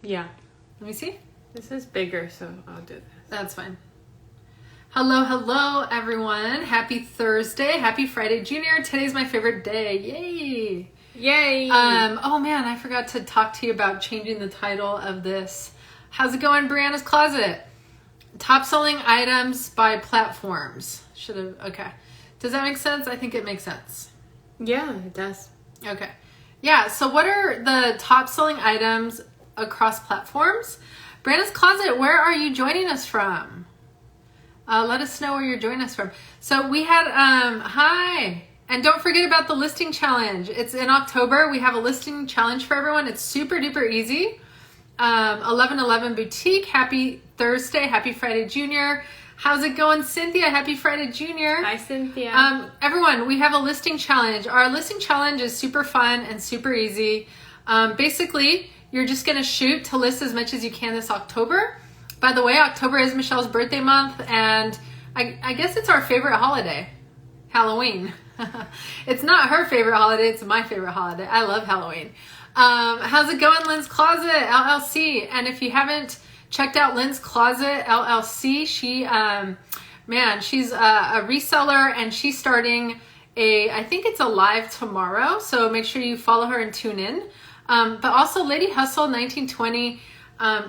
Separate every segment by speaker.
Speaker 1: Yeah.
Speaker 2: Let me see.
Speaker 1: This is bigger, so I'll do this.
Speaker 2: That's fine. Hello, everyone. Happy Thursday. Happy Friday, Junior. Today's my favorite day. Yay.
Speaker 1: Yay.
Speaker 2: Oh, man, I forgot to talk to you about changing the title of this. How's it going, Brianna's Closet? Top selling items by platforms. Okay. Does that make sense? I think it makes sense.
Speaker 1: Yeah, it does.
Speaker 2: Okay. Yeah, so what are the top selling items across platforms? Brianna's Closet, where are you joining us from? Let us know where you're joining us from. So we had, hi. And don't forget about the listing challenge. It's in October. We have a listing challenge for everyone. It's super duper easy. 1111 Boutique. Happy Thursday. Happy Friday, Junior. How's it going, Cynthia? Happy Friday, Junior.
Speaker 1: Hi, Cynthia.
Speaker 2: Everyone, we have a listing challenge. Our listing challenge is super fun and super easy. Basically, you're just going to shoot to list as much as you can this October. By the way, October is Michelle's birthday month, and I guess it's our favorite holiday, Halloween. It's not her favorite holiday, it's my favorite holiday. I love Halloween. How's it going, Lynn's Closet, LLC? And if you haven't checked out Lynn's Closet, LLC, she's a reseller, and she's starting I think it's a live tomorrow, so make sure you follow her and tune in. But also Lady Hustle 1920,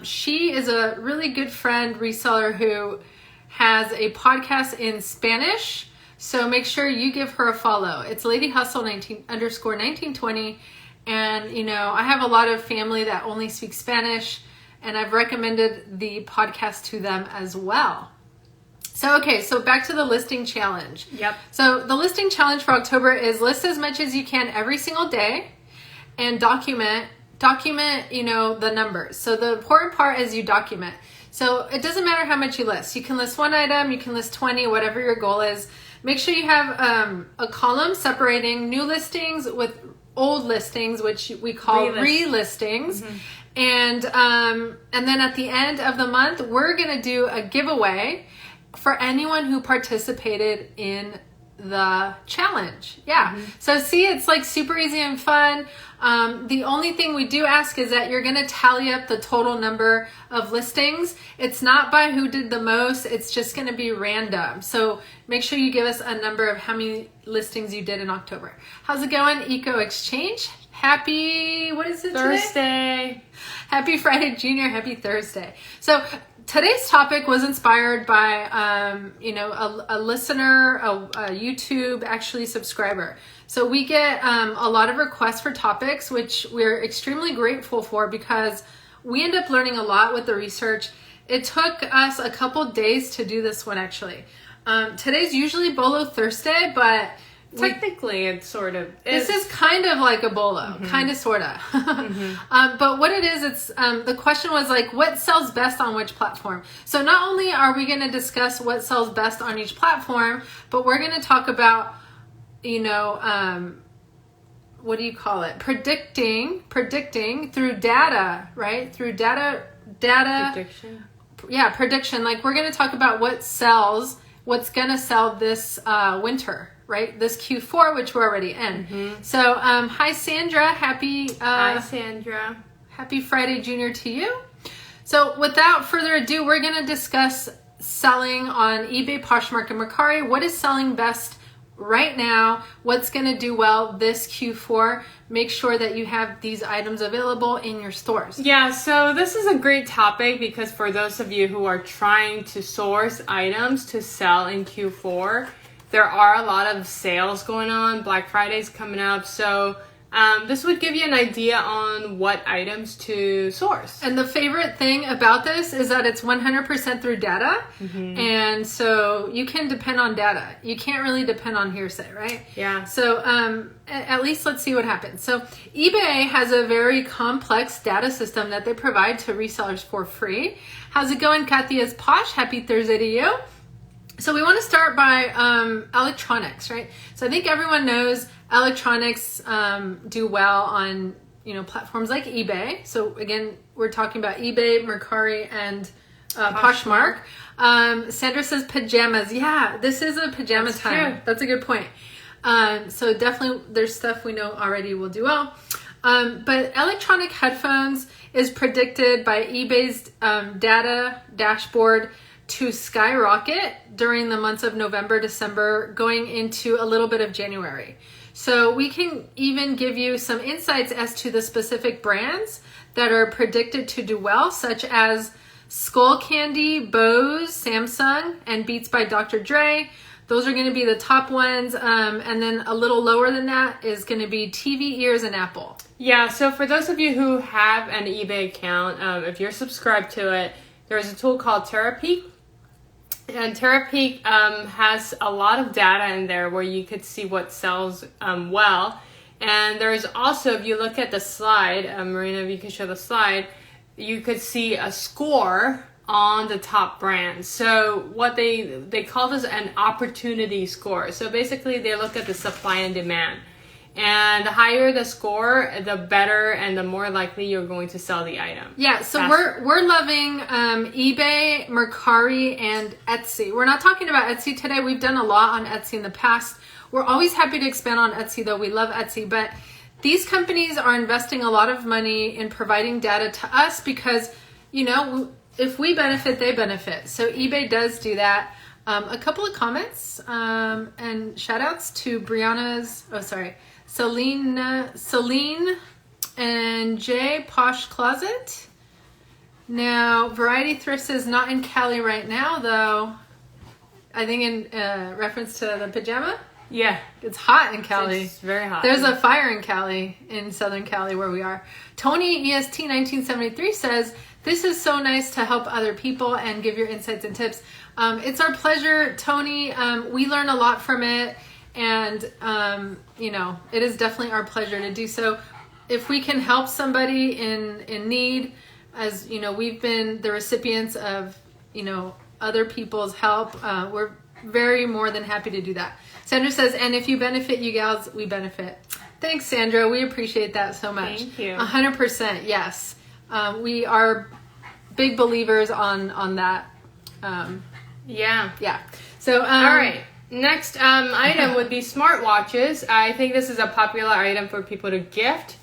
Speaker 2: she is a really good friend, reseller, who has a podcast in Spanish. So make sure you give her a follow. It's Lady Hustle _1920. And, I have a lot of family that only speak Spanish, and I've recommended the podcast to them as well. So, okay, so back to the listing challenge.
Speaker 1: Yep.
Speaker 2: So the listing challenge for October is list as much as you can every single day and document, the numbers. So the important part is you document. So it doesn't matter how much you list. You can list one item, you can list 20, whatever your goal is. Make sure you have a column separating new listings with old listings, which we call relistings. Mm-hmm. And then at the end of the month, we're going to do a giveaway for anyone who participated in the challenge. Yeah. Mm-hmm. So see, it's like super easy and fun. The only thing we do ask is that you're going to tally up the total number of listings. It's not by who did the most. It's just going to be random. So make sure you give us a number of how many listings you did in October. How's it going, Eco Exchange? Happy, what is it
Speaker 1: Thursday.
Speaker 2: Today? Happy Friday, Junior. Happy Thursday. So today's topic was inspired by, a listener, a YouTube actually subscriber. So we get a lot of requests for topics, which we're extremely grateful for because we end up learning a lot with the research. It took us a couple days to do this one, actually. Today's usually Bolo Thursday, but
Speaker 1: technically it's sort of
Speaker 2: this is kind of like a bolo, mm-hmm. kind of, sort of. Mm-hmm. But what it is, it's the question was like, what sells best on which platform? So not only are we going to discuss what sells best on each platform, but we're going to talk about, what do you call it? Predicting through data, right? Through data.
Speaker 1: Prediction.
Speaker 2: Yeah, prediction. Like we're going to talk about what's going to sell this winter. Right, this Q4, which we're already in. Mm-hmm. So, hi Sandra,
Speaker 1: hi Sandra,
Speaker 2: happy Friday, Junior, to you. So, without further ado, we're going to discuss selling on eBay, Poshmark, and Mercari. What is selling best right now? What's going to do well this Q4? Make sure that you have these items available in your stores.
Speaker 1: Yeah, so this is a great topic because for those of you who are trying to source items to sell in Q4. There are a lot of sales going on. Black Friday's coming up. So this would give you an idea on what items to source.
Speaker 2: And the favorite thing about this is that it's 100% through data. Mm-hmm. And so you can depend on data. You can't really depend on hearsay, right?
Speaker 1: Yeah.
Speaker 2: So at least let's see what happens. So eBay has a very complex data system that they provide to resellers for free. How's it going, Kathy's Posh? Happy Thursday to you. So we want to start by electronics, right? So I think everyone knows electronics do well on platforms like eBay. So again, we're talking about eBay, Mercari, and Poshmark. Sandra says pajamas. Yeah, this is a pajama time. True. That's a good point. So definitely there's stuff we know already will do well. But electronic headphones is predicted by eBay's data dashboard to skyrocket during the months of November, December, going into a little bit of January. So we can even give you some insights as to the specific brands that are predicted to do well, such as Skull Candy, Bose, Samsung, and Beats by Dr. Dre. Those are going to be the top ones. And then a little lower than that is going to be TV Ears and Apple.
Speaker 1: Yeah, so for those of you who have an eBay account, if you're subscribed to it, there's a tool called TerraPeak. And TerraPeak has a lot of data in there where you could see what sells well. And there's also, if you look at the slide, Marina, if you can show the slide, you could see a score on the top brands. So what they call this an opportunity score. So basically they look at the supply and demand. And the higher the score, the better and the more likely you're going to sell the item.
Speaker 2: Yeah, so we're loving eBay, Mercari, and Etsy. We're not talking about Etsy today. We've done a lot on Etsy in the past. We're always happy to expand on Etsy, though. We love Etsy. But these companies are investing a lot of money in providing data to us because, you know, if we benefit, they benefit. So eBay does do that. A couple of comments and shout outs to Celine and Jay Posh Closet. Now, Variety Thrift is not in Cali right now, though. I think in reference to the pajama.
Speaker 1: Yeah.
Speaker 2: It's hot in Cali.
Speaker 1: It's very hot.
Speaker 2: There's a fire in Cali, in Southern Cali where we are. Tony EST 1973 says, "This is so nice to help other people and give your insights and tips." It's our pleasure, Tony. We learn a lot from it. And, you know, it is definitely our pleasure to do so. If we can help somebody in need, as, you know, we've been the recipients of, you know, other people's help, we're very more than happy to do that. Sandra says, and if you benefit, you gals, we benefit. Thanks, Sandra. We appreciate that so much.
Speaker 1: Thank you.
Speaker 2: 100%, yes. We are big believers on that.
Speaker 1: Yeah.
Speaker 2: So,
Speaker 1: all right. Next item would be smartwatches. I think this is a popular item for people to gift.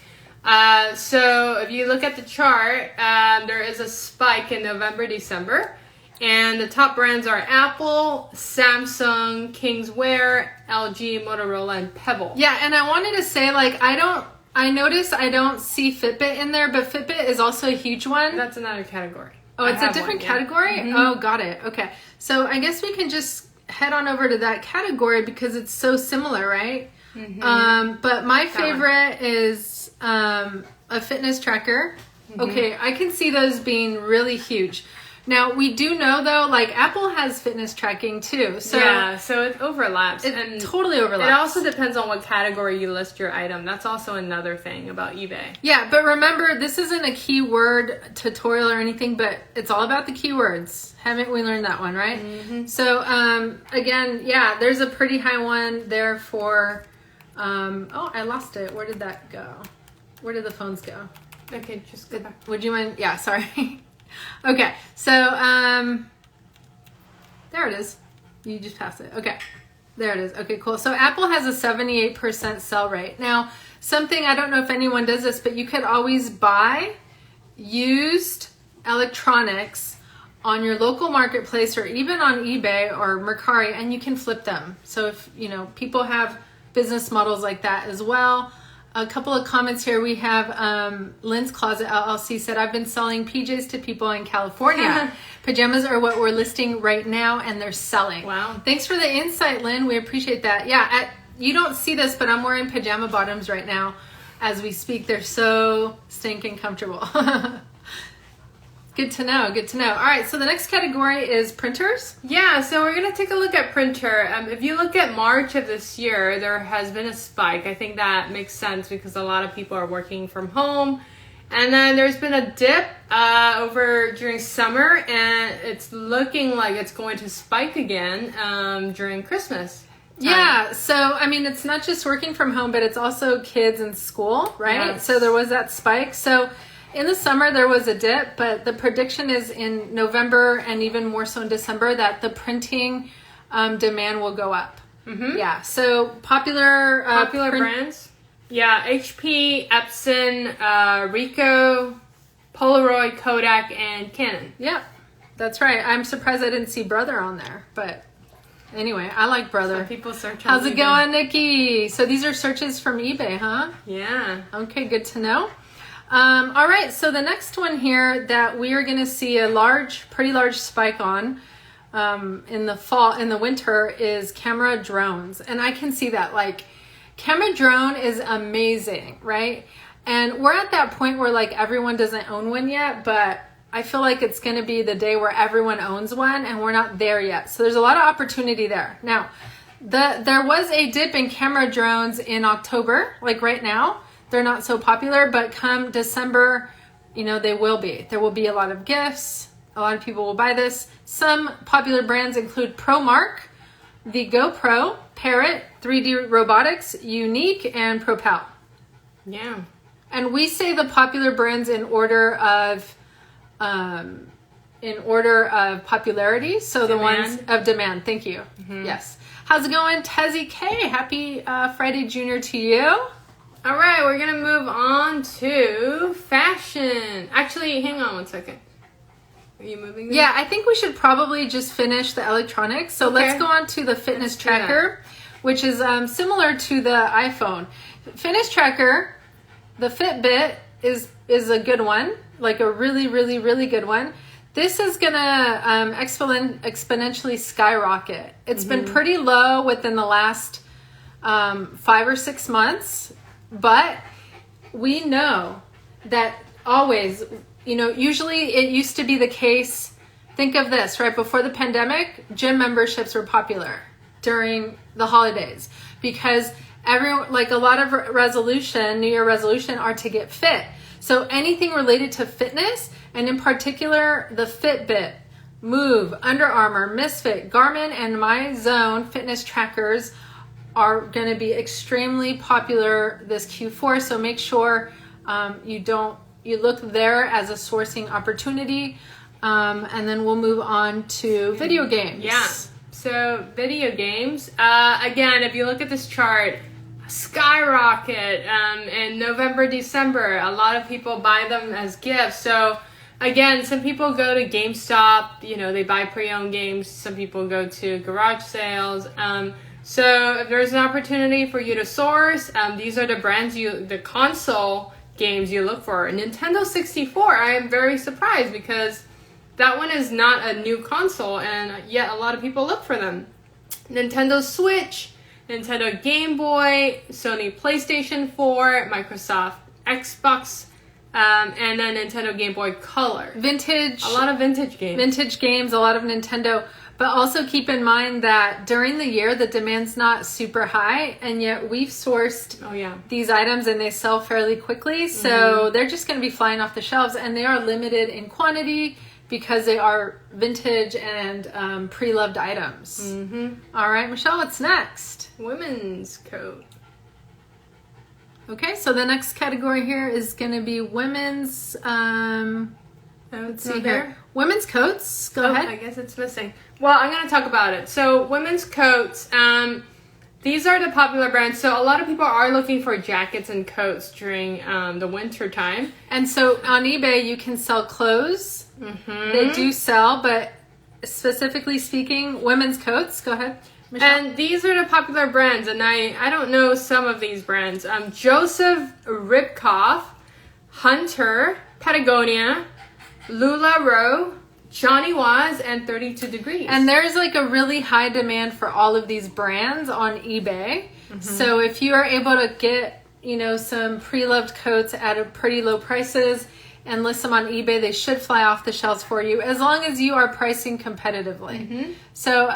Speaker 1: So if you look at the chart, there is a spike in November, December. And the top brands are Apple, Samsung, Kingswear, LG, Motorola, and Pebble.
Speaker 2: Yeah, and I wanted to say, like, I notice I don't see Fitbit in there, but Fitbit is also a huge one.
Speaker 1: That's another category.
Speaker 2: Oh, it's a different category?
Speaker 1: Mm-hmm.
Speaker 2: Oh, got it. Okay. So I guess we can just head on over to that category because it's so similar, right? Mm-hmm. But my favorite is a fitness tracker. Mm-hmm. Okay, I can see those being really huge. Now, we do know, though, like, Apple has fitness tracking, too. So
Speaker 1: yeah, so it overlaps.
Speaker 2: It totally overlaps.
Speaker 1: It also depends on what category you list your item. That's also another thing about eBay.
Speaker 2: Yeah, but remember, this isn't a keyword tutorial or anything, but it's all about the keywords. Haven't we learned that one, right? Mm-hmm. So, again, yeah, there's a pretty high one there for... oh, I lost it. Where did that go? Where did the phones go?
Speaker 1: Okay, just go back.
Speaker 2: Would you mind? Yeah, sorry. Okay, so there it is. You just passed it. Okay, there it is. Okay, cool. So Apple has a 78% sell rate. Now, something, I don't know if anyone does this, but you could always buy used electronics on your local marketplace or even on eBay or Mercari, and you can flip them. So if, you know, people have business models like that as well. A couple of comments here. We have Lynn's Closet LLC said, I've been selling PJs to people in California. Pajamas are what we're listing right now and they're selling.
Speaker 1: Wow. Thanks
Speaker 2: for the insight, Lynn. We appreciate that. Yeah, you don't see this, but I'm wearing pajama bottoms right now as we speak. They're so stinking comfortable. Good to know. Good to know. All right. So the next category is printers.
Speaker 1: Yeah. So we're going to take a look at printer. If you look at March of this year, there has been a spike. I think that makes sense because a lot of people are working from home. And then there's been a dip over during summer, and it's looking like it's going to spike again during Christmas time.
Speaker 2: Yeah. So, I mean, it's not just working from home, but it's also kids in school, right?
Speaker 1: Yes.
Speaker 2: So there was that spike. So in the summer, there was a dip, but the prediction is in November and even more so in December that the printing demand will go up. Mm-hmm. Yeah. So popular
Speaker 1: brands. Yeah, HP, Epson, Ricoh, Polaroid, Kodak, and Canon.
Speaker 2: Yep, that's right. I'm surprised I didn't see Brother on there, but anyway, I like Brother.
Speaker 1: Some people search.
Speaker 2: How's it going, Nikki? So these are searches from eBay, huh?
Speaker 1: Yeah.
Speaker 2: Okay, good to know. All right, so the next one here that we are going to see a pretty large spike on in the winter is camera drones. And I can see that, like, camera drone is amazing, right? And we're at that point where, like, everyone doesn't own one yet, but I feel like it's going to be the day where everyone owns one, and we're not there yet. So there's a lot of opportunity there. Now, there was a dip in camera drones in October, like right now. They're not so popular, but come December, you know, they will be. There will be a lot of gifts. A lot of people will buy this. Some popular brands include ProMark, the GoPro, Parrot, 3D Robotics, Unique, and ProPal.
Speaker 1: Yeah.
Speaker 2: And we say the popular brands in order of popularity. So the ones of demand. Thank you. Mm-hmm. Yes. How's it going, Tezzy K? Happy Friday Junior to you.
Speaker 1: All right, we're going to move on to fashion. Actually, hang on one second. Are you moving this?
Speaker 2: Yeah, I think we should probably just finish the electronics. So let's go on to the fitness tracker, which is similar to the iPhone. Fitness tracker, the Fitbit is a good one, like a really, really, really good one. This is going to exponentially skyrocket. It's been pretty low within the last 5 or 6 months. But we know that always, you know, usually it used to be the case. Think of this, right? Before the pandemic, gym memberships were popular during the holidays because everyone, like a lot of New Year resolution are to get fit. So anything related to fitness, and in particular, the Fitbit, Move, Under Armour, Misfit, Garmin, and My Zone fitness trackers are going to be extremely popular this Q4. So make sure you look there as a sourcing opportunity. And then we'll move on to video games.
Speaker 1: Yeah. So video games, again, if you look at this chart, skyrocket in November, December. A lot of people buy them as gifts. So again, some people go to GameStop, you know, they buy pre-owned games. Some people go to garage sales. So if there's an opportunity for you to source, these are the brands the console games you look for. Nintendo 64, I am very surprised because that one is not a new console and yet a lot of people look for them. Nintendo Switch, Nintendo Game Boy, Sony PlayStation 4, Microsoft Xbox, and then Nintendo Game Boy Color.
Speaker 2: Vintage.
Speaker 1: A lot of vintage games.
Speaker 2: Vintage games, a lot of Nintendo. But also keep in mind that during the year, the demand's not super high, and yet we've sourced these items and they sell fairly quickly. So they're just going to be flying off the shelves, and they are limited in quantity because they are vintage and pre-loved items. All right, Michelle, what's next?
Speaker 1: Women's coat.
Speaker 2: Okay, so the next category here is going to be women's... let's see here. Women's coats. Go ahead.
Speaker 1: I guess it's missing. Well, I'm going to talk about it. So women's coats, these are the popular brands. So a lot of people are looking for jackets and coats during the winter time.
Speaker 2: And so on eBay, you can sell clothes. They do sell, but specifically speaking, women's coats. Go ahead, Michelle.
Speaker 1: And these are the popular brands. And I don't know some of these brands. Joseph Ribkoff, Hunter, Patagonia, LuLaRoe, Johnny Was, and 32 Degrees.
Speaker 2: And there's like a really high demand for all of these brands on eBay. So if you are able to get, you know, some pre-loved coats at a pretty low prices and list them on eBay, they should fly off the shelves for you as long as you are pricing competitively. So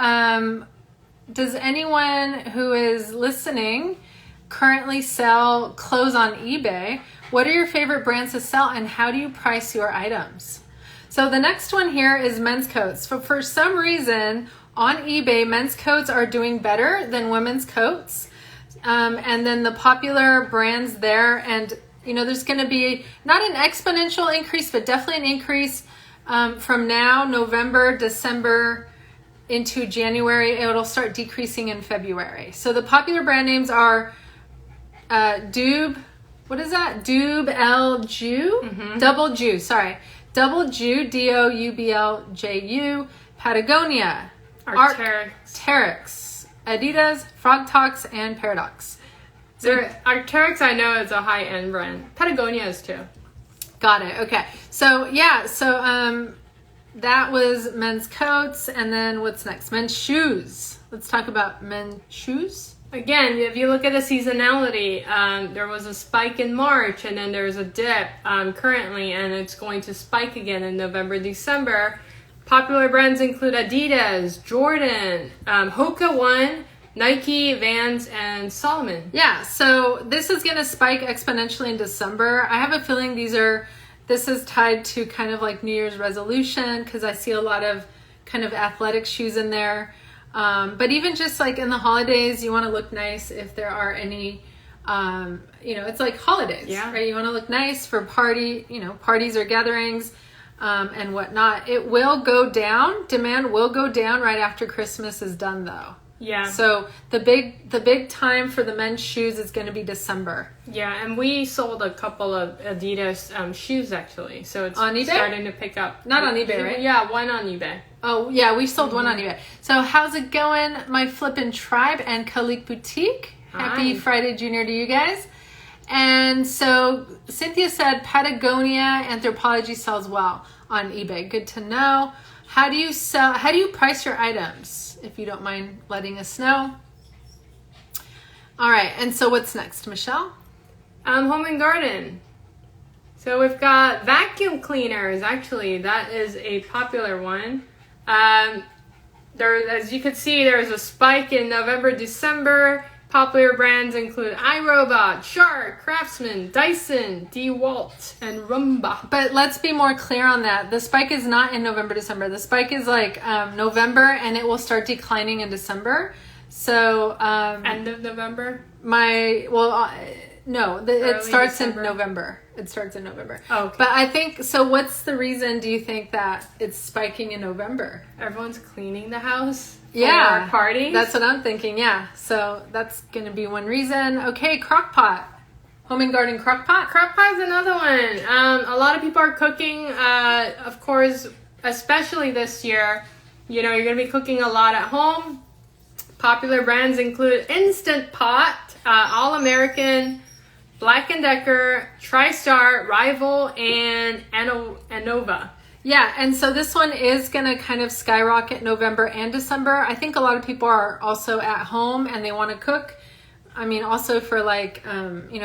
Speaker 2: does anyone who is listening currently sell clothes on eBay? What are your favorite brands to sell and how do you price your items? So the next one here is men's coats. For some reason on eBay, men's coats are doing better than women's coats. And then the popular brands there, and you know, there's going to be not an exponential increase, but definitely an increase from now, November, December into January. It'll start decreasing in February. So the popular brand names are Dube, what is that? Dube L Jew? Double Jew, sorry. Double Jew, DOUBLJU, Patagonia, Arc'teryx, Adidas, Frog Talks, and Paradox.
Speaker 1: Arc'teryx I know is a high-end brand. Patagonia is too.
Speaker 2: Got it. Okay. So that was men's coats, and then what's next? Men's shoes. Let's talk about men's shoes.
Speaker 1: Again, if you look at the seasonality, there was a spike in March, and then there's a dip currently, and it's going to spike again in November, December. Popular brands include Adidas, Jordan, Hoka One, Nike, Vans, and Salomon.
Speaker 2: Yeah, so this is going to spike exponentially in December. I have a feeling this is tied to kind of like New Year's resolution, because I see a lot of kind of athletic shoes in there. But even just like in the holidays, you want to look nice if there are any, it's like holidays, right? You want to look nice for parties or gatherings, and whatnot. It will go down. Demand will go down right after Christmas is done though.
Speaker 1: Yeah.
Speaker 2: So the big time for the men's shoes is going to be December.
Speaker 1: Yeah, and we sold a couple of Adidas shoes actually. So it's
Speaker 2: on eBay?
Speaker 1: Starting to pick up.
Speaker 2: Not on eBay, right?
Speaker 1: Yeah, one on eBay.
Speaker 2: Oh, yeah, we sold one on eBay. So how's it going, my flippin' tribe and Khalik Boutique? Happy Friday Junior to you guys. And so Cynthia said Patagonia Anthropology sells well on eBay. Good to know. How do you price your items, if you don't mind letting us know? All right, and so what's next, Michelle?
Speaker 1: Home and garden. So we've got vacuum cleaners. Actually, that is a popular one. As you can see, there's a spike in November, December. Popular brands include iRobot, Shark, Craftsman, Dyson, DeWalt, and Roomba.
Speaker 2: But let's be more clear on that. The spike is not in November, December. The spike is like November, and it will start declining in December. So
Speaker 1: end of November.
Speaker 2: It starts in November. It starts in November.
Speaker 1: Oh, okay.
Speaker 2: But I think so. What's the reason? Do you think that it's spiking in November?
Speaker 1: Everyone's cleaning the house.
Speaker 2: Yeah,
Speaker 1: parties.
Speaker 2: That's what I'm thinking. Yeah, so that's gonna be one reason. Okay, crock pot, home and garden crock pot.
Speaker 1: Crock pot's another one. A lot of people are cooking. Of course, especially this year. You're gonna be cooking a lot at home. Popular brands include Instant Pot, All American, Black & Decker, TriStar, Rival, and Anova.
Speaker 2: Yeah, and so this one is going to kind of skyrocket November and December. I think a lot of people are also at home and they want to cook. I mean, also for like,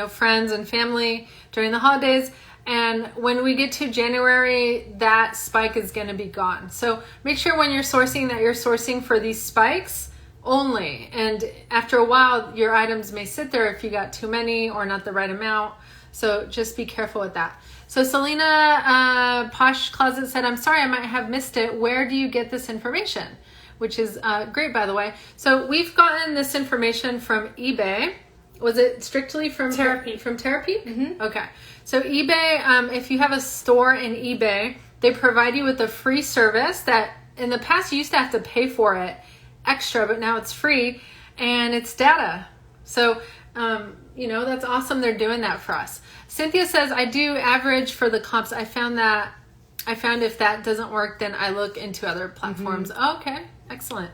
Speaker 2: friends and family during the holidays. And when we get to January, that spike is going to be gone. So make sure when you're sourcing that you're sourcing for these spikes only. And after a while, your items may sit there if you got too many or not the right amount. So just be careful with that. So Selena Posh Closet said, I'm sorry, I might have missed it. Where do you get this information? Which is great, by the way. So we've gotten this information from eBay. Was it strictly from
Speaker 1: Terapeak?
Speaker 2: From Terapeak?
Speaker 1: Mm-hmm.
Speaker 2: Okay. So eBay, if you have a store in eBay, they provide you with a free service that in the past you used to have to pay for it extra, but now it's free, and it's data. So, that's awesome. They're doing that for us. Cynthia says, I do average for the comps. I found if that doesn't work, then I look into other platforms. Mm-hmm. Okay, excellent.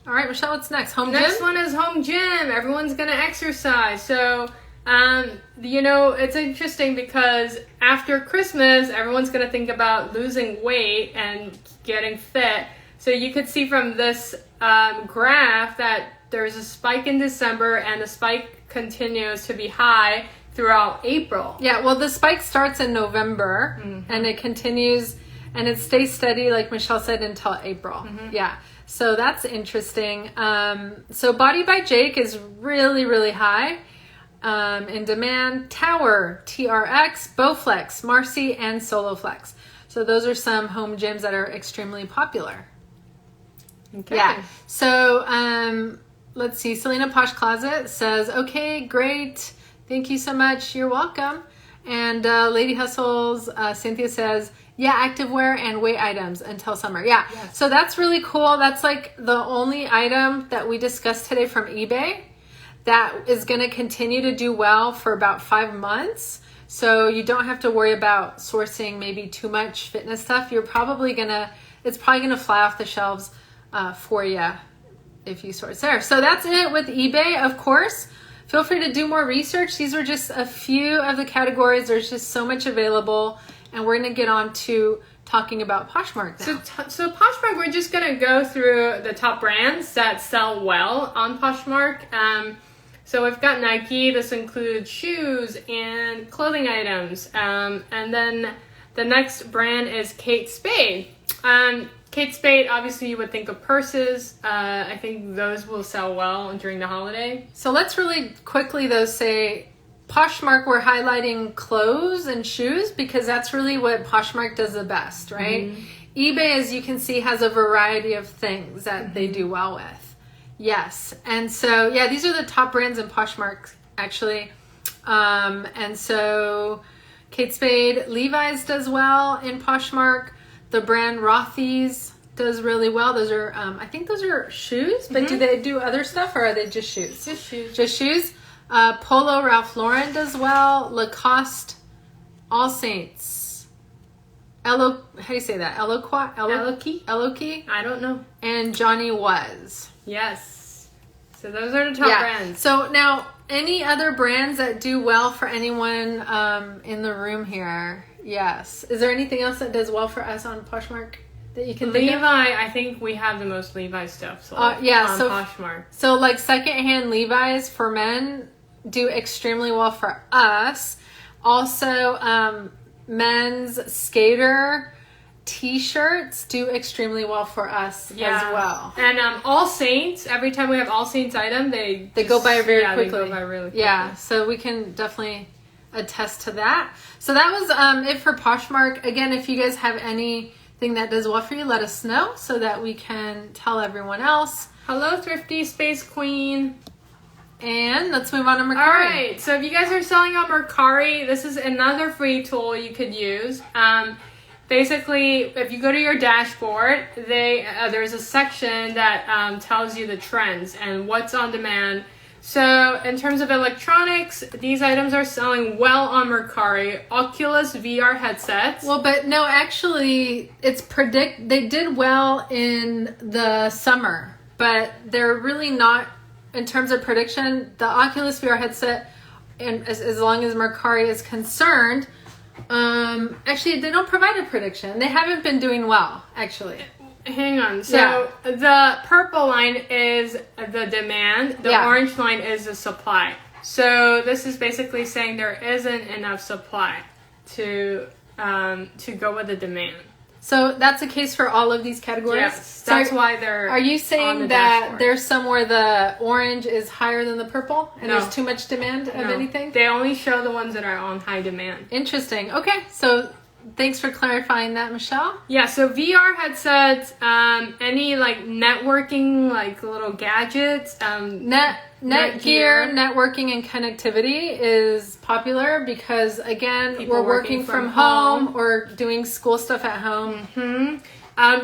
Speaker 2: All right, Michelle, what's next? Home gym?
Speaker 1: Next one is home gym. Everyone's going to exercise. So, it's interesting because after Christmas, everyone's going to think about losing weight and getting fit. So you could see from this graph that there's a spike in December and the spike continues to be high throughout April.
Speaker 2: Yeah, well, the spike starts in November and it continues and it stays steady, like Michelle said, until April. Mm-hmm. Yeah, so that's interesting. So Body by Jake is really, really high in demand. Tower, TRX, Bowflex, Marcy, and Soloflex. So those are some home gyms that are extremely popular.
Speaker 1: Okay.
Speaker 2: Yeah. So let's see. Selena Posh Closet says, okay, great. Thank you so much. You're welcome. And Lady Hustles, Cynthia says, yeah, activewear and weight items until summer. Yeah. Yes. So that's really cool. That's like the only item that we discussed today from eBay that is going to continue to do well for about 5 months. So you don't have to worry about sourcing maybe too much fitness stuff. It's probably gonna fly off the shelves for you if you source there. So that's it with eBay. Of course, feel free to do more research. These are just a few of the categories. There's just so much available, and we're gonna get on to talking about Poshmark now.
Speaker 1: So Poshmark, we're just gonna go through the top brands that sell well on Poshmark. So we've got Nike. This includes shoes and clothing items. And then the next brand is Kate Spade. Kate Spade, obviously you would think of purses. I think those will sell well during the holiday.
Speaker 2: So let's really quickly though say Poshmark, we're highlighting clothes and shoes because that's really what Poshmark does the best, right? eBay, as you can see, has a variety of things that they do well with. Yes. And so, yeah, these are the top brands in Poshmark, actually. And so Kate Spade, Levi's does well in Poshmark. The brand Rothy's does really well. Those are, I think those are shoes, but do they do other stuff or are they just shoes?
Speaker 1: Just shoes.
Speaker 2: Just shoes. Polo Ralph Lauren does well. Lacoste, All Saints. How do you say that? Eloquy?
Speaker 1: I don't know.
Speaker 2: And Johnny Was.
Speaker 1: Yes. So those are the top brands.
Speaker 2: So now, any other brands that do well for anyone in the room here? Yes. Is there anything else that does well for us on Poshmark that you can think of?
Speaker 1: Levi, I think we have the most Levi stuff sold on Poshmark.
Speaker 2: So like secondhand Levi's for men do extremely well for us. Also, men's skater t-shirts do extremely well for us as well.
Speaker 1: And All Saints, every time we have All Saints item, they
Speaker 2: go by very quickly.
Speaker 1: They go by really quickly.
Speaker 2: Yeah, so we can definitely attest to that. So that was it for Poshmark. Again, if you guys have anything that does well for you, let us know so that we can tell everyone else.
Speaker 1: Hello, Thrifty Space Queen.
Speaker 2: And let's move on to Mercari.
Speaker 1: All right, so if you guys are selling on Mercari, this is another free tool you could use. Basically, if you go to your dashboard, there's a section that tells you the trends and what's on demand. So in terms of electronics, these items are selling well on Mercari. Oculus VR headsets.
Speaker 2: Well, but no, actually, they did well in the summer, but they're really not, in terms of prediction, the Oculus VR headset, and as long as Mercari is concerned, actually, they don't provide a prediction. They haven't been doing well, actually.
Speaker 1: Hang on. So the purple line is the demand. The orange line is the supply. So this is basically saying there isn't enough supply to go with the demand.
Speaker 2: So that's the case for all of these categories?
Speaker 1: Yes. That's why they're
Speaker 2: Are you saying that dashboard. There's somewhere the orange is higher than the purple? And there's too much demand of anything?
Speaker 1: They only show the ones that are on high demand.
Speaker 2: Interesting. Okay. So thanks for clarifying that, Michelle.
Speaker 1: Yeah, so VR headsets, any like networking, like little gadgets,
Speaker 2: Netgear, networking, and connectivity is popular because, again, people we're working from home or doing school stuff at home.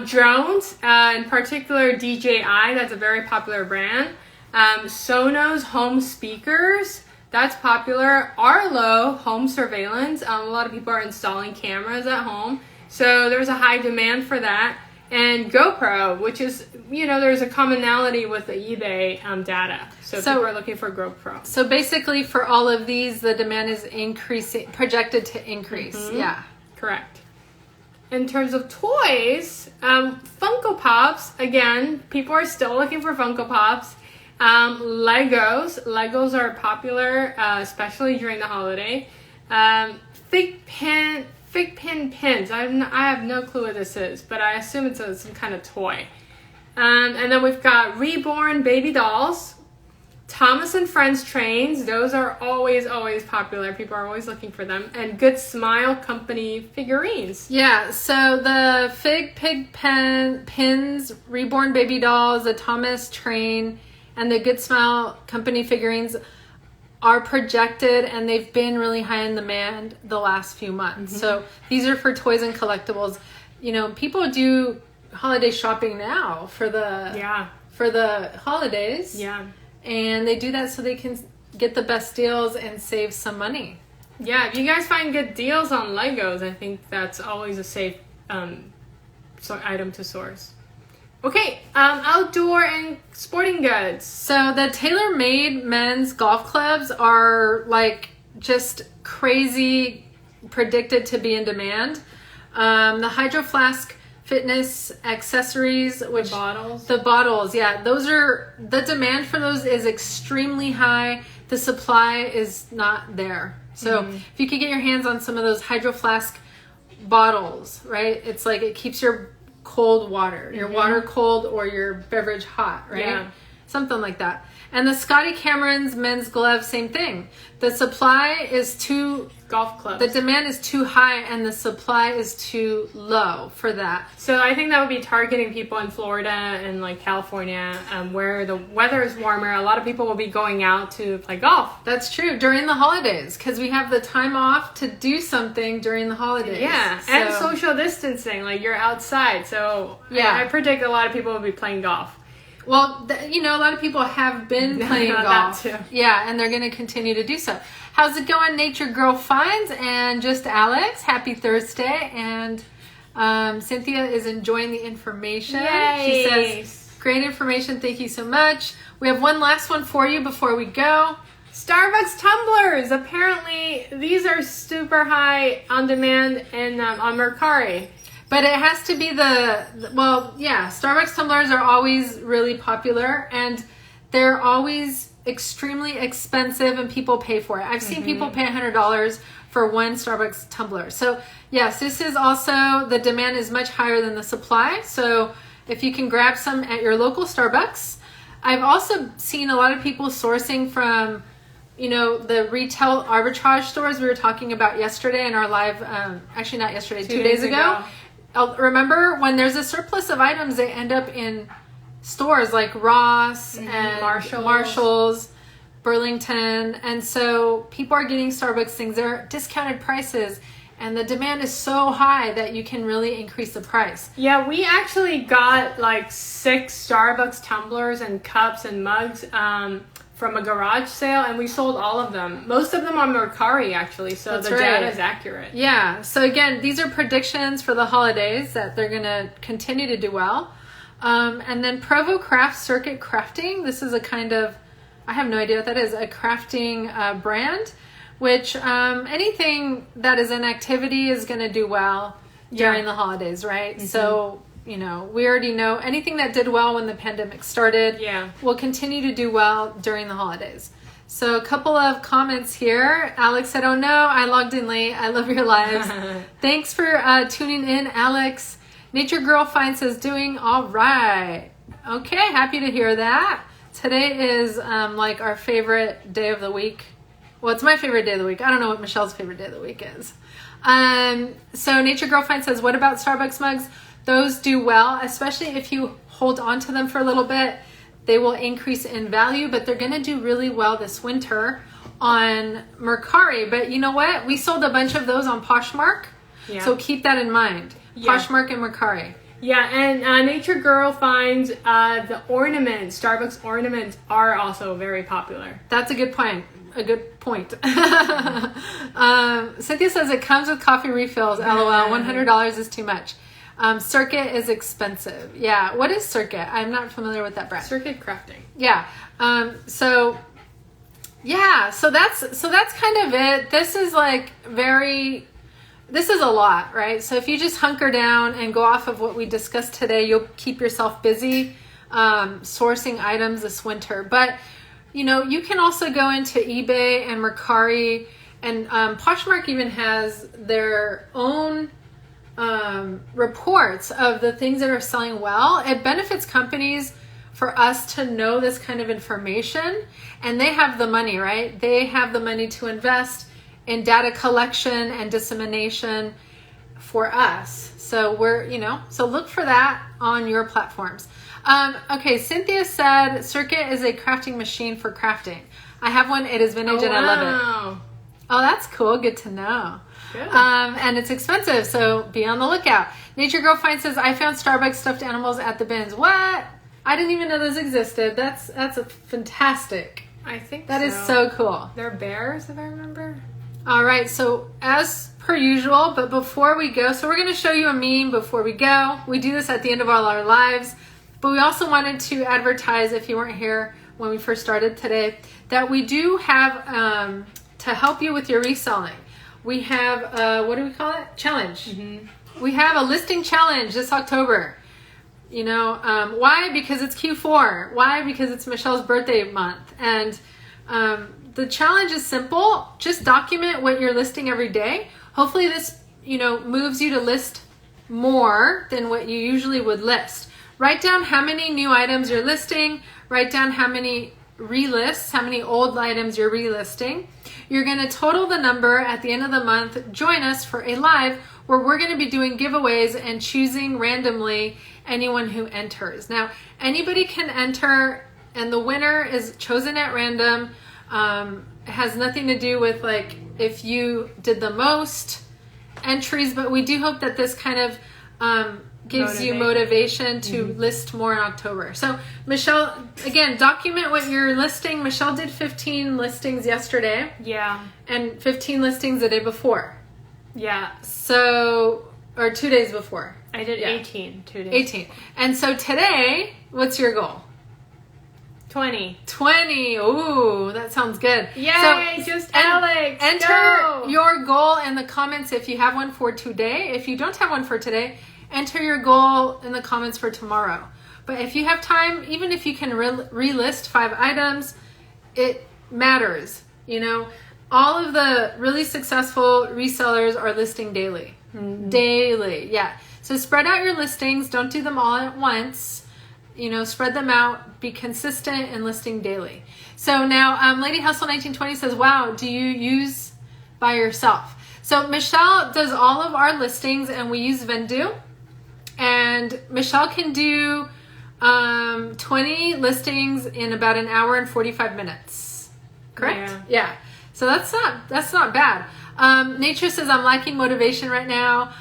Speaker 1: Drones, in particular DJI, that's a very popular brand. Sonos home speakers, that's popular. Arlo, home surveillance. A lot of people are installing cameras at home. So there's a high demand for that. And GoPro, which is, there's a commonality with the eBay data. So people are looking for GoPro.
Speaker 2: So basically for all of these, the demand is projected to increase. Yeah.
Speaker 1: Correct. In terms of toys, Funko Pops, again, people are still looking for Funko Pops. Legos are popular, especially during the holiday. Fig pin pins. I have no clue what this is, but I assume it's some kind of toy. And then we've got reborn baby dolls. Thomas and Friends trains. Those are always popular. People are always looking for them. And Good Smile Company figurines.
Speaker 2: Yeah, so the pig pins, reborn baby dolls, the Thomas train, and the Good Smile Company figurines are projected, and they've been really high in demand the last few months. So these are for toys and collectibles. People do holiday shopping now for the holidays.
Speaker 1: Yeah.
Speaker 2: And they do that so they can get the best deals and save some money.
Speaker 1: Yeah, if you guys find good deals on Legos, I think that's always a safe item to source. Okay, outdoor and sporting goods.
Speaker 2: So the tailor-made men's golf clubs are like just crazy, predicted to be in demand. The Hydro Flask fitness accessories, which the bottles, yeah, the demand for those is extremely high. The supply is not there. So if you could get your hands on some of those Hydro Flask bottles, right? It's like it keeps your cold water, your water cold or your beverage hot, right?
Speaker 1: Yeah.
Speaker 2: Something like that. And the Scotty Cameron's men's gloves, same thing. The supply is too...
Speaker 1: Golf clubs.
Speaker 2: The demand is too high and the supply is too low for that.
Speaker 1: So I think that would be targeting people in Florida and like California, where the weather is warmer. A lot of people will be going out to play golf.
Speaker 2: That's true. During the holidays, because we have the time off to do something during the holidays.
Speaker 1: Yeah, and social distancing. Like you're outside. So
Speaker 2: yeah.
Speaker 1: I predict a lot of people will be playing golf.
Speaker 2: Well, a lot of people have been playing golf.
Speaker 1: That too.
Speaker 2: Yeah, and they're going to continue to do so. How's it going, Nature Girl Finds? And just Alex, happy Thursday. And Cynthia is enjoying the information.
Speaker 1: Yay.
Speaker 2: She says, great information. Thank you so much. We have one last one for you before we go.
Speaker 1: Starbucks tumblers. Apparently, these are super high on demand and on Mercari.
Speaker 2: But it has to be Starbucks tumblers are always really popular and they're always extremely expensive and people pay for it. I've seen people pay $100 for one Starbucks tumbler. So yes, this is also, the demand is much higher than the supply. So if you can grab some at your local Starbucks. I've also seen a lot of people sourcing from, the retail arbitrage stores we were talking about yesterday in our live, actually not yesterday, 2 days ago. Remember, when there's a surplus of items, they end up in stores like Ross and Marshall's, Burlington. And so people are getting Starbucks things. They're discounted prices. And the demand is so high that you can really increase the price.
Speaker 1: Yeah, we actually got like 6 Starbucks tumblers and cups and mugs from a garage sale, and we sold all of them. Most of them on Mercari, actually, so
Speaker 2: That's
Speaker 1: the
Speaker 2: right.
Speaker 1: data is accurate.
Speaker 2: Yeah, so again, these are predictions for the holidays that they're going to continue to do well. And then Provo Craft Circuit Crafting. This is a kind of, I have no idea what that is, a crafting brand, which anything that is an activity is going to do well during the holidays, right? So, we already know anything that did well when the pandemic started will continue to do well during the holidays. So a couple of comments here. Alex said, oh no, I logged in late. I love your lives. Thanks for tuning in, Alex. Nature Girl Finds says, doing all right. Okay, happy to hear that. Today is like our favorite day of the week. Well, it's my favorite day of the week. I don't know what Michelle's favorite day of the week is. So Nature Girl Finds says, what about Starbucks mugs? Those do well, especially if you hold on to them for a little bit. They will increase in value, but they're going to do really well this winter on Mercari. But you know what? We sold a bunch of those on Poshmark, so keep that in mind. Poshmark and Mercari.
Speaker 1: Yeah, and Nature Girl Finds the ornaments, Starbucks ornaments, are also very popular.
Speaker 2: That's a good point. Cynthia says it comes with coffee refills. LOL. $100 is too much. Circuit is expensive. Yeah. What is Circuit? I'm not familiar with that brand.
Speaker 1: Circuit Crafting.
Speaker 2: Yeah. So that's kind of it. This is a lot, right? So if you just hunker down and go off of what we discussed today, you'll keep yourself busy sourcing items this winter. But you can also go into eBay and Mercari, and Poshmark even has their own reports of the things that are selling well. It benefits companies for us to know this kind of information, and they have the money, right? They have the money to invest in data collection and dissemination for us. So so look for that on your platforms. Okay, Cynthia said Circuit is a crafting machine for crafting. I have one. It is vintage and I love it. Oh, that's cool. Good to know.
Speaker 1: Good.
Speaker 2: And it's expensive, so be on the lookout. Nature Girl Find says, I found Starbucks stuffed animals at the bins. What? I didn't even know those existed. That's a fantastic.
Speaker 1: I think
Speaker 2: that is so cool.
Speaker 1: They're bears, if I remember.
Speaker 2: All right, so as per usual, but before we go, so we're going to show you a meme before we go. We do this at the end of all our lives, but we also wanted to advertise, if you weren't here when we first started today, that we do have, to help you with your reselling, we have, what do we call it? Challenge. Mm-hmm. We have a listing challenge this October. You know, why? Because it's Q4. Why? Because it's Michelle's birthday month. And the challenge is simple. Just document what you're listing every day. Hopefully this, you know, moves you to list more than what you usually would list. Write down how many new items you're listing. Write down how many relists, how many old items you're relisting. You're going to total the number at the end of the month. Join us for a live where we're going to be doing giveaways and choosing randomly anyone who enters. Now, anybody can enter, and the winner is chosen at random. It has nothing to do with like if you did the most entries, but we do hope that this kind of gives you motivation to list more in October. So Michelle, again, document what you're listing. Michelle did 15 listings yesterday.
Speaker 1: Yeah. And
Speaker 2: 15 listings the day before.
Speaker 1: Yeah.
Speaker 2: So, or 2 days before.
Speaker 1: I did 18, 2 days.
Speaker 2: 18. And so today, what's your goal?
Speaker 1: 20.
Speaker 2: 20. Ooh, that sounds good.
Speaker 1: Yay, so, Alex.
Speaker 2: Enter your goal in the comments if you have one for today. If you don't have one for today, enter your goal in the comments for tomorrow. But if you have time, even if you can relist 5 items, it matters. You know, all of the really successful resellers are listing daily. Mm-hmm. Daily, yeah. So spread out your listings. Don't do them all at once. You know, spread them out. Be consistent in listing daily. So now, Lady Hustle 1920 says, wow, do you use by yourself? So Michelle does all of our listings and we use Vendoo. And Michelle can do 20 listings in about an hour and 45 minutes. Correct? Yeah. So that's not bad. Nature says, I'm lacking motivation right now.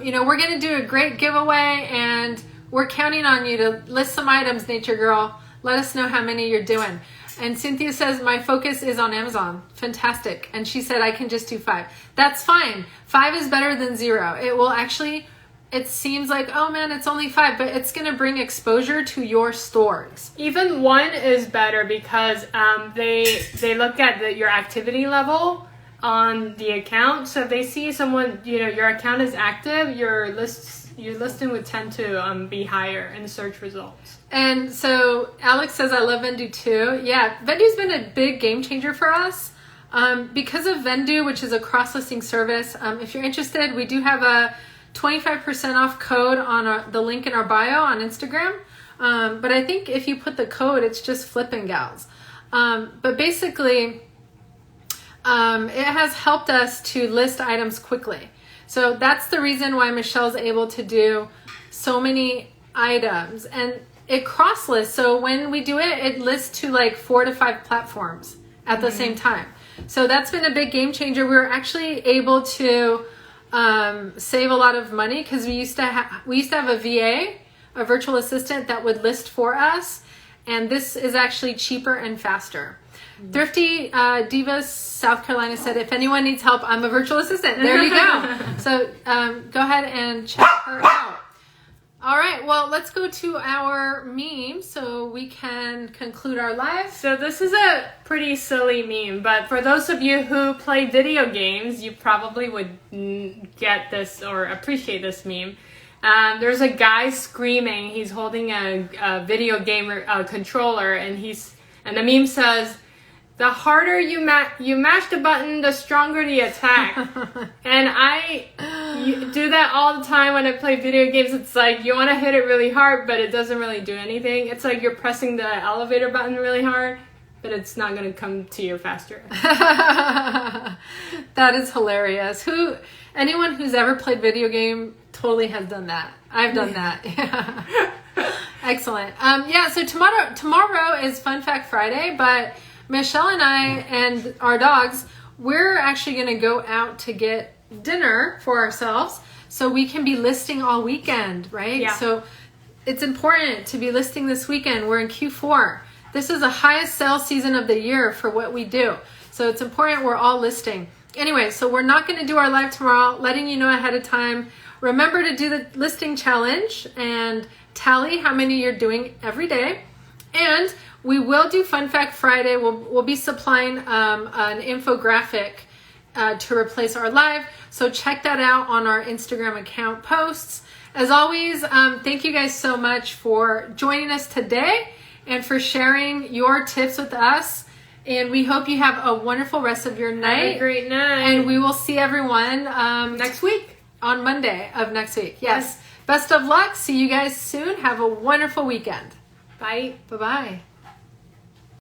Speaker 2: You know, we're going to do a great giveaway and we're counting on you to list some items, Nature Girl. Let us know how many you're doing. And Cynthia says, my focus is on Amazon. Fantastic. And she said, I can just do 5. That's fine. 5 is better than 0. It will actually, it seems like, oh man, it's only 5, but it's going to bring exposure to your stores.
Speaker 1: Even 1 is better because they look at your activity level on the account. So if they see someone, you know, your account is active, your listing would tend to be higher in the search results.
Speaker 2: And so Alex says, I love Vendoo too. Yeah, Vendoo's been a big game changer for us. Because of Vendoo, which is a cross-listing service, if you're interested, we do have a 25% off code on the link in our bio on Instagram. But I think if you put the code, it's just Flippin' Gals. But basically, it has helped us to list items quickly. So that's the reason why Michelle's able to do so many items. And it cross-lists. So when we do it, it lists to like 4 to 5 platforms at the same time. So that's been a big game changer. We were actually able to save a lot of money because we used to have a VA, a virtual assistant that would list for us, and this is actually cheaper and faster. Thrifty Divas South Carolina said, if anyone needs help, I'm a virtual assistant. There you go. So go ahead and check her out. All right, well, let's go to our meme so we can conclude our live.
Speaker 1: So this is a pretty silly meme, but for those of you who play video games, you probably would get this or appreciate this meme. There's a guy screaming. He's holding a video game controller, and the meme says, the harder you mash the button, the stronger the attack. And I do that all the time when I play video games. It's like you want to hit it really hard, but it doesn't really do anything. It's like you're pressing the elevator button really hard, but it's not going to come to you faster.
Speaker 2: That is hilarious. Anyone who's ever played video game totally has done that. I've done that. Yeah. Excellent. So tomorrow is Fun Fact Friday, but Michelle and I and our dogs, we're actually going to go out to get dinner for ourselves so we can be listing all weekend, right?
Speaker 1: Yeah.
Speaker 2: So it's important to be listing this weekend. We're in Q4. This is the highest sales season of the year for what we do. So it's important we're all listing. Anyway, so we're not going to do our live tomorrow, letting you know ahead of time. Remember to do the listing challenge and tally how many you're doing every day. And we will do Fun Fact Friday. We'll be supplying an infographic to replace our live. So check that out on our Instagram account posts. As always, thank you guys so much for joining us today and for sharing your tips with us. And we hope you have a wonderful rest of your night.
Speaker 1: Have a great night.
Speaker 2: And we will see everyone
Speaker 1: next week.
Speaker 2: On Monday of next week. Yes. Best of luck. See you guys soon. Have a wonderful weekend.
Speaker 1: Bye.
Speaker 2: Bye-bye.